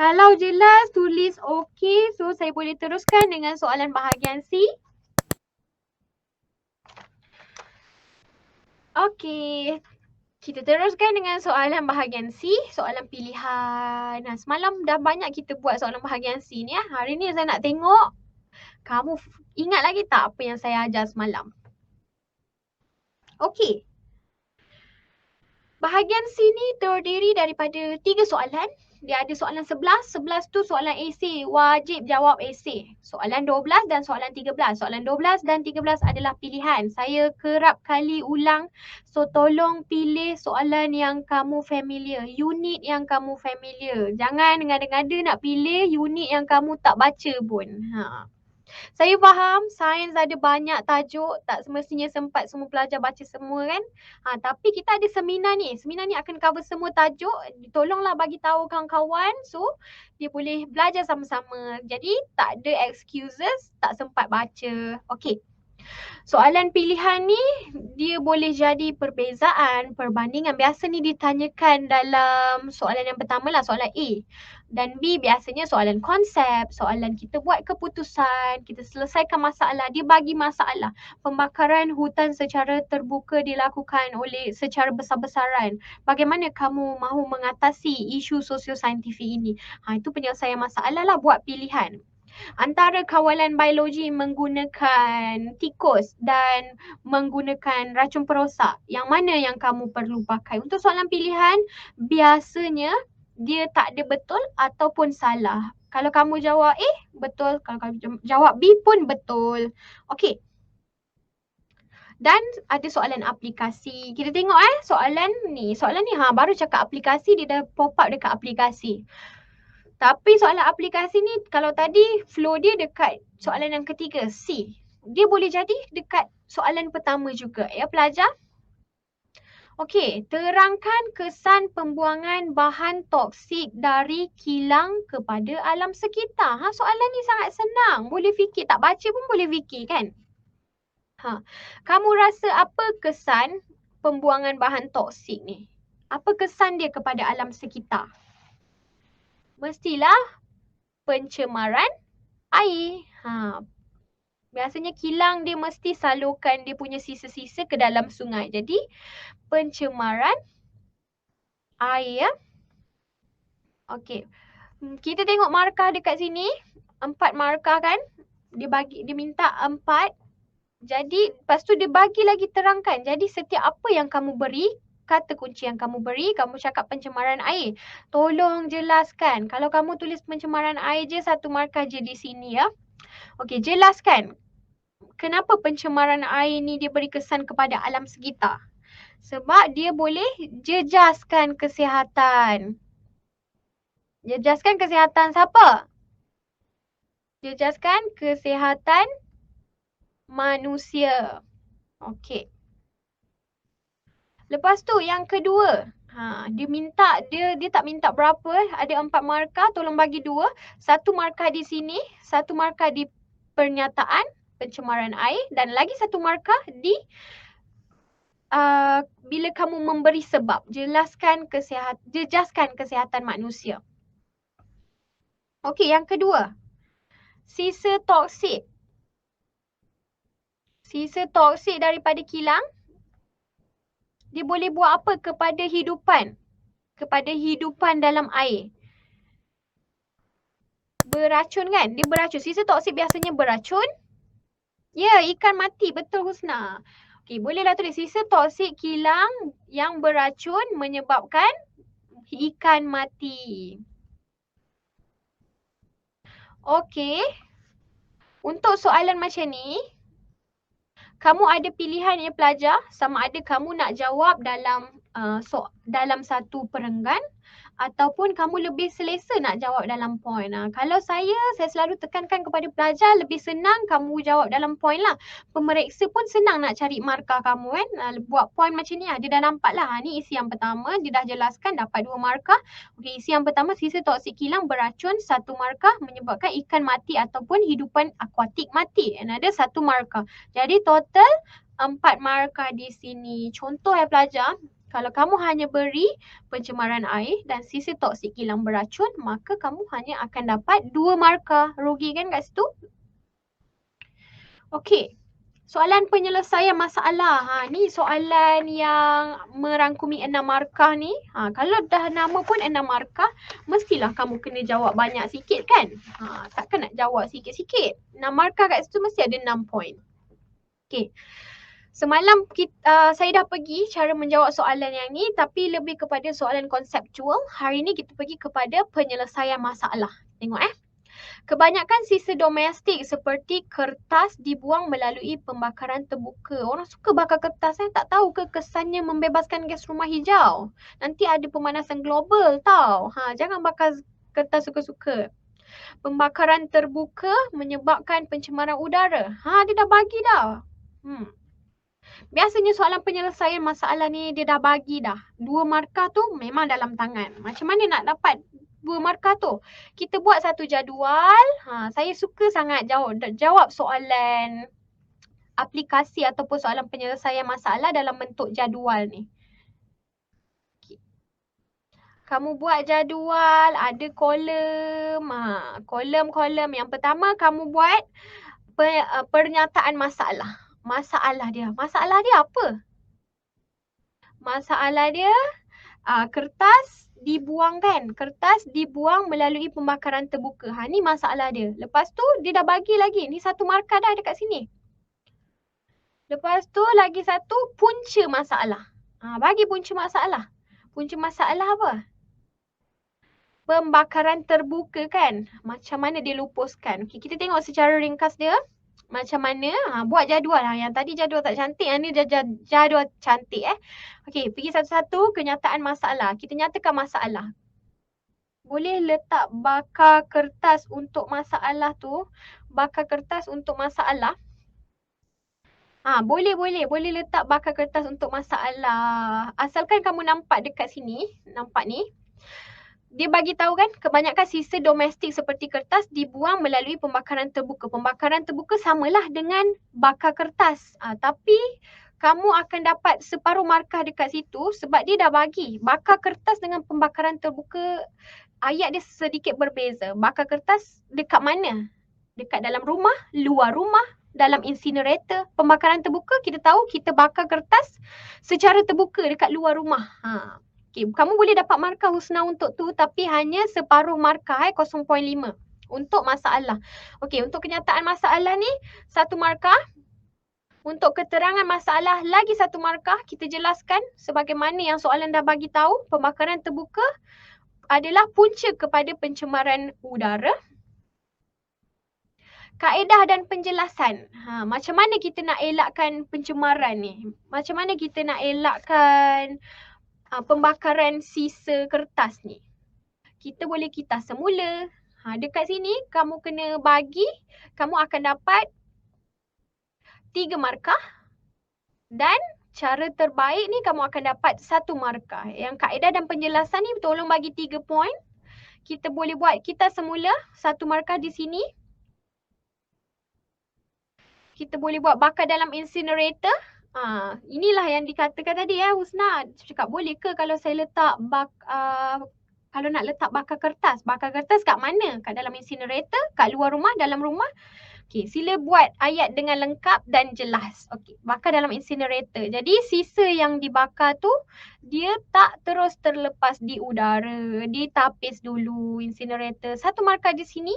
Kalau jelas, tulis okey. So, saya boleh teruskan dengan soalan bahagian C. Okey. Kita teruskan dengan soalan bahagian C, soalan pilihan. Nah, semalam dah banyak kita buat soalan bahagian C ni. Hari ni saya nak tengok kamu ingat lagi tak apa yang saya ajar semalam? Okey. Bahagian C ni terdiri daripada 3 soalan. Dia ada soalan 11. 11 tu soalan esei. Wajib jawab esei. Soalan 12 dan soalan 13. Soalan 12 dan 13 adalah pilihan. Saya kerap kali ulang. So, tolong pilih soalan yang kamu familiar. Unit yang kamu familiar. Jangan ngada-ngada nak pilih unit yang kamu tak baca pun. Saya faham sains ada banyak tajuk, tak semestinya sempat semua pelajar baca semua kan. Tapi kita ada seminar ni. Seminar ni akan cover semua tajuk. Tolonglah bagi tahu kawan-kawan so dia boleh belajar sama-sama. Jadi tak ada excuses tak sempat baca. Okey. Soalan pilihan ni dia boleh jadi perbezaan, perbandingan. Biasa ni ditanyakan dalam soalan yang pertama lah, soalan A. Dan B biasanya soalan konsep, soalan kita buat keputusan, kita selesaikan masalah, dia bagi masalah. Pembakaran hutan secara terbuka dilakukan oleh secara besar-besaran. Bagaimana kamu mahu mengatasi isu sosio-saintifik ini? Itu penyelesaian masalah lah, buat pilihan. Antara kawalan biologi menggunakan tikus dan menggunakan racun perosak, yang mana yang kamu perlu pakai? Untuk soalan pilihan, biasanya dia tak ada betul ataupun salah. Kalau kamu jawab A, betul. Kalau kamu jawab B pun betul. Okey. Dan ada soalan aplikasi. Kita tengok soalan ni. Soalan ni baru cakap aplikasi, dia dah pop up dekat aplikasi. Tapi soalan aplikasi ni kalau tadi flow dia dekat soalan yang ketiga, C. Dia boleh jadi dekat soalan pertama juga ya pelajar. Okey, terangkan kesan pembuangan bahan toksik dari kilang kepada alam sekitar. Soalan ni sangat senang. Boleh fikir, tak baca pun boleh fikir kan? Kamu rasa apa kesan pembuangan bahan toksik ni? Apa kesan dia kepada alam sekitar? Mestilah pencemaran air. Biasanya kilang dia mesti salurkan dia punya sisa-sisa ke dalam sungai. Jadi pencemaran air. Okey. Kita tengok markah dekat sini. 4 markah kan? Dia minta 4. Jadi lepas tu dia bagi lagi terangkan. Jadi setiap apa yang kamu beri, kata kunci yang kamu beri, kamu cakap pencemaran air. Tolong jelaskan. Kalau kamu tulis pencemaran air je, 1 markah je di sini ya. Okey, jelaskan. Kenapa pencemaran air ni dia beri kesan kepada alam sekitar? Sebab dia boleh jejaskan kesihatan. Jejaskan kesihatan siapa? Jejaskan kesihatan manusia. Okey. Lepas tu yang kedua. Dia tak minta berapa, ada 4 markah, tolong bagi 2. 1 markah di sini, 1 markah di pernyataan pencemaran air dan lagi 1 markah di bila kamu memberi sebab, jejaskan kesihatan manusia. Okey, yang kedua. Sisa toksik. Sisa toksik daripada kilang, dia boleh buat apa kepada hidupan? Kepada hidupan dalam air. Beracun kan? Dia beracun. Sisa toksik biasanya beracun. Ya, ikan mati. Betul Husna. Okey, bolehlah tulis sisa toksik kilang yang beracun menyebabkan ikan mati. Okey. Untuk soalan macam ni, kamu ada pilihan ya pelajar, sama ada kamu nak jawab dalam satu perenggan ataupun kamu lebih selesa nak jawab dalam point. Kalau saya selalu tekankan kepada pelajar lebih senang kamu jawab dalam point lah. Pemeriksa pun senang nak cari markah kamu kan. Buat point macam ni dia dah nampak lah. Ni isi yang pertama, dia dah jelaskan dapat 2 markah. Okey, isi yang pertama, sisa toksik kilang beracun, 1 markah menyebabkan ikan mati ataupun hidupan akuatik mati. Ada 1 markah. Jadi total 4 markah di sini. Contoh pelajar, Kalau kamu hanya beri pencemaran air dan sisa toksik kilang beracun, maka kamu hanya akan dapat 2 markah. Rugi kan kat situ? Okey. Soalan penyelesaian masalah. Ni soalan yang merangkumi 6 markah ni. Kalau dah nama pun 6 markah, mestilah kamu kena jawab banyak sikit kan? Takkan nak jawab sikit-sikit. 6 markah kat situ mesti ada 6 point. Okey. Semalam saya dah pergi cara menjawab soalan yang ni, tapi lebih kepada soalan konseptual. Hari ni kita pergi kepada penyelesaian masalah. Tengok Kebanyakan sisa domestik seperti kertas dibuang melalui pembakaran terbuka. Orang suka bakar kertas, tak tahu ke kesannya membebaskan gas rumah hijau. Nanti ada pemanasan global tau. Jangan bakar kertas suka-suka. Pembakaran terbuka menyebabkan pencemaran udara. Dia dah bagi dah. Biasanya soalan penyelesaian masalah ni dia dah bagi dah. 2 markah tu memang dalam tangan. Macam mana nak dapat 2 markah tu? Kita buat satu jadual. Saya suka sangat jawab soalan aplikasi ataupun soalan penyelesaian masalah dalam bentuk jadual ni. Kamu buat jadual, ada kolom. Kolom-kolom yang pertama kamu buat pernyataan masalah. Masalah dia apa? Masalah dia kertas dibuang kan? Kertas dibuang melalui pembakaran terbuka. Ni masalah dia. Lepas tu dia dah bagi lagi. Ni satu markah dah dekat sini. Lepas tu lagi satu punca masalah. Bagi punca masalah. Punca masalah apa? Pembakaran terbuka kan? Macam mana dia lupuskan? Okay, kita tengok secara ringkas dia. Macam mana? Buat jadual. Yang tadi jadual tak cantik. Yang ni jadual cantik. Okey, pergi satu-satu kenyataan masalah. Kita nyatakan masalah. Boleh letak bakar kertas untuk masalah tu. Bakar kertas untuk masalah. Boleh letak bakar kertas untuk masalah. Asalkan kamu nampak dekat sini. Nampak ni. Dia bagi tahu kan kebanyakan sisa domestik seperti kertas dibuang melalui pembakaran terbuka. Pembakaran terbuka samalah dengan bakar kertas. Tapi kamu akan dapat separuh markah dekat situ sebab dia dah bagi. Bakar kertas dengan pembakaran terbuka, ayat dia sedikit berbeza. Bakar kertas dekat mana? Dekat dalam rumah, luar rumah, dalam incinerator. Pembakaran terbuka kita tahu kita bakar kertas secara terbuka dekat luar rumah. Okay, kamu boleh dapat markah Husna untuk tu tapi hanya separuh markah 0.5 untuk masalah. Okey, untuk kenyataan masalah ni 1 markah. Untuk keterangan masalah lagi 1 markah. Kita jelaskan sebagaimana yang soalan dah bagi tahu, pembakaran terbuka adalah punca kepada pencemaran udara. Kaedah dan penjelasan. Macam mana kita nak elakkan pencemaran ni? Macam mana kita nak elakkan pembakaran sisa kertas ni? Kita boleh kitas semula. Dekat sini kamu kena bagi, kamu akan dapat 3 markah. Dan cara terbaik ni kamu akan dapat 1 markah. Yang kaedah dan penjelasan ni tolong bagi 3 point. Kita boleh buat kitas semula, 1 markah di sini. Kita boleh buat bakar dalam incinerator. Inilah yang dikatakan tadi Husna. Cakap boleh ke kalau saya letak kalau nak letak bakar kertas? Bakar kertas kat mana? Kat dalam incinerator? Kat luar rumah? Dalam rumah? Okey, sila buat ayat dengan lengkap dan jelas. Okey, bakar dalam incinerator. Jadi sisa yang dibakar tu dia tak terus terlepas di udara. Ditapis dulu incinerator. 1 markah di sini.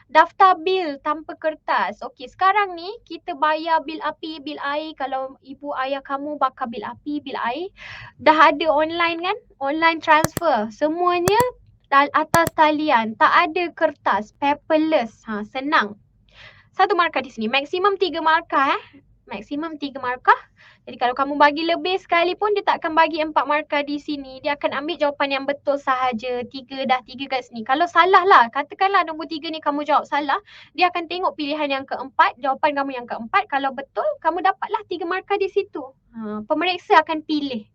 Daftar bil tanpa kertas. Okey, sekarang ni kita bayar bil api, bil air. Kalau ibu ayah kamu bakar bil api, bil air, dah ada online kan? Online transfer. Semuanya atas talian. Tak ada kertas. Paperless. Senang. 1 markah di sini. Maksimum 3 markah Maksimum 3 markah. Jadi kalau kamu bagi lebih sekali pun dia tak akan bagi 4 markah di sini. Dia akan ambil jawapan yang betul sahaja. 3 kat sini. Kalau salah lah, katakanlah nombor 3 ni kamu jawab salah, dia akan tengok pilihan yang keempat, jawapan kamu yang keempat. Kalau betul, kamu dapatlah 3 markah di situ. Pemeriksa akan pilih.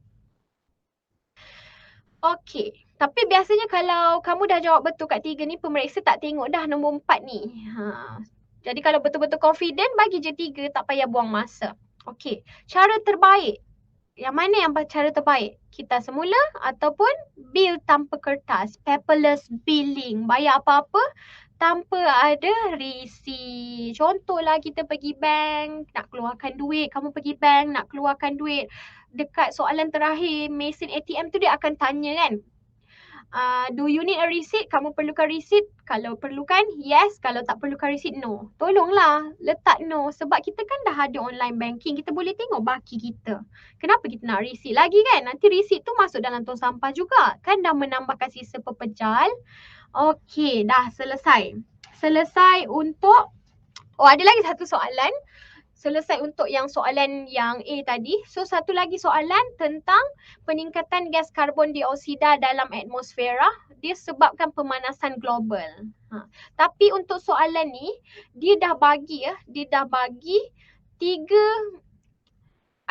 Okey. Tapi biasanya kalau kamu dah jawab betul kat 3 ni, pemeriksa tak tengok dah nombor 4 ni. Jadi kalau betul-betul confident, bagi je 3, tak payah buang masa. Okey, cara terbaik Yang mana yang cara terbaik? Kita semula ataupun bil tanpa kertas, paperless billing, bayar apa-apa tanpa ada receipt. Contohlah kita pergi bank, nak keluarkan duit, kamu pergi bank nak keluarkan duit. Dekat soalan terakhir, mesin ATM tu dia akan tanya kan, do you need a receipt? Kamu perlukan receipt? Kalau perlukan, yes. Kalau tak perlukan receipt, no. Tolonglah letak no. Sebab kita kan dah ada online banking. Kita boleh tengok baki kita. Kenapa kita nak receipt lagi kan? Nanti receipt tu masuk dalam tong sampah juga. Kan dah menambahkan sisa pepejal. Okey, dah selesai. Selesai untuk, ada lagi satu soalan. Selesai untuk yang soalan yang A tadi. So satu lagi soalan tentang peningkatan gas karbon dioksida dalam atmosfera disebabkan pemanasan global. Tapi untuk soalan ni dia dah bagi 3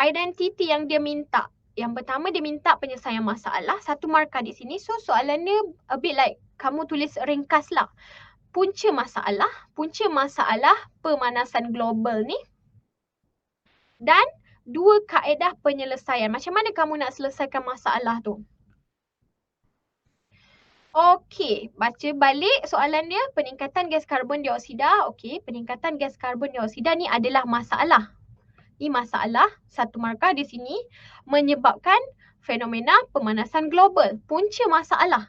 identiti yang dia minta. Yang pertama dia minta penyelesaian masalah, 1 markah di sini. So soalan dia a bit like kamu tulis ringkas lah. Punca masalah pemanasan global ni dan 2 kaedah penyelesaian. Macam mana kamu nak selesaikan masalah tu? Okey, baca balik soalan dia. Peningkatan gas karbon dioksida. Okey, peningkatan gas karbon dioksida ni adalah masalah. Ni masalah, 1 markah di sini, menyebabkan fenomena pemanasan global. Punca masalah,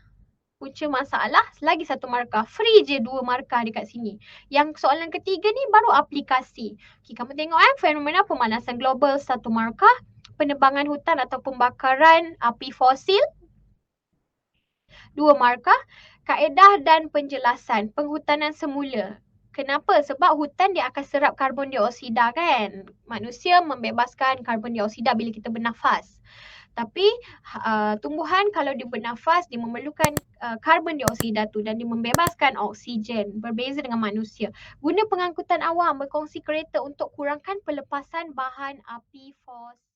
lagi 1 markah. Free je 2 markah dekat sini. Yang soalan ketiga ni baru aplikasi. Okay, kamu tengok fenomena pemanasan global 1 markah. Penebangan hutan atau pembakaran api fosil 2 markah. Kaedah dan penjelasan penghutanan semula. Kenapa? Sebab hutan dia akan serap karbon dioksida kan. Manusia membebaskan karbon dioksida bila kita bernafas. Tapi tumbuhan kalau dia bernafas, dia memerlukan karbon dioksida tu dan dia membebaskan oksigen. Berbeza dengan manusia. Guna pengangkutan awam, berkongsi kereta untuk kurangkan pelepasan bahan api fosil.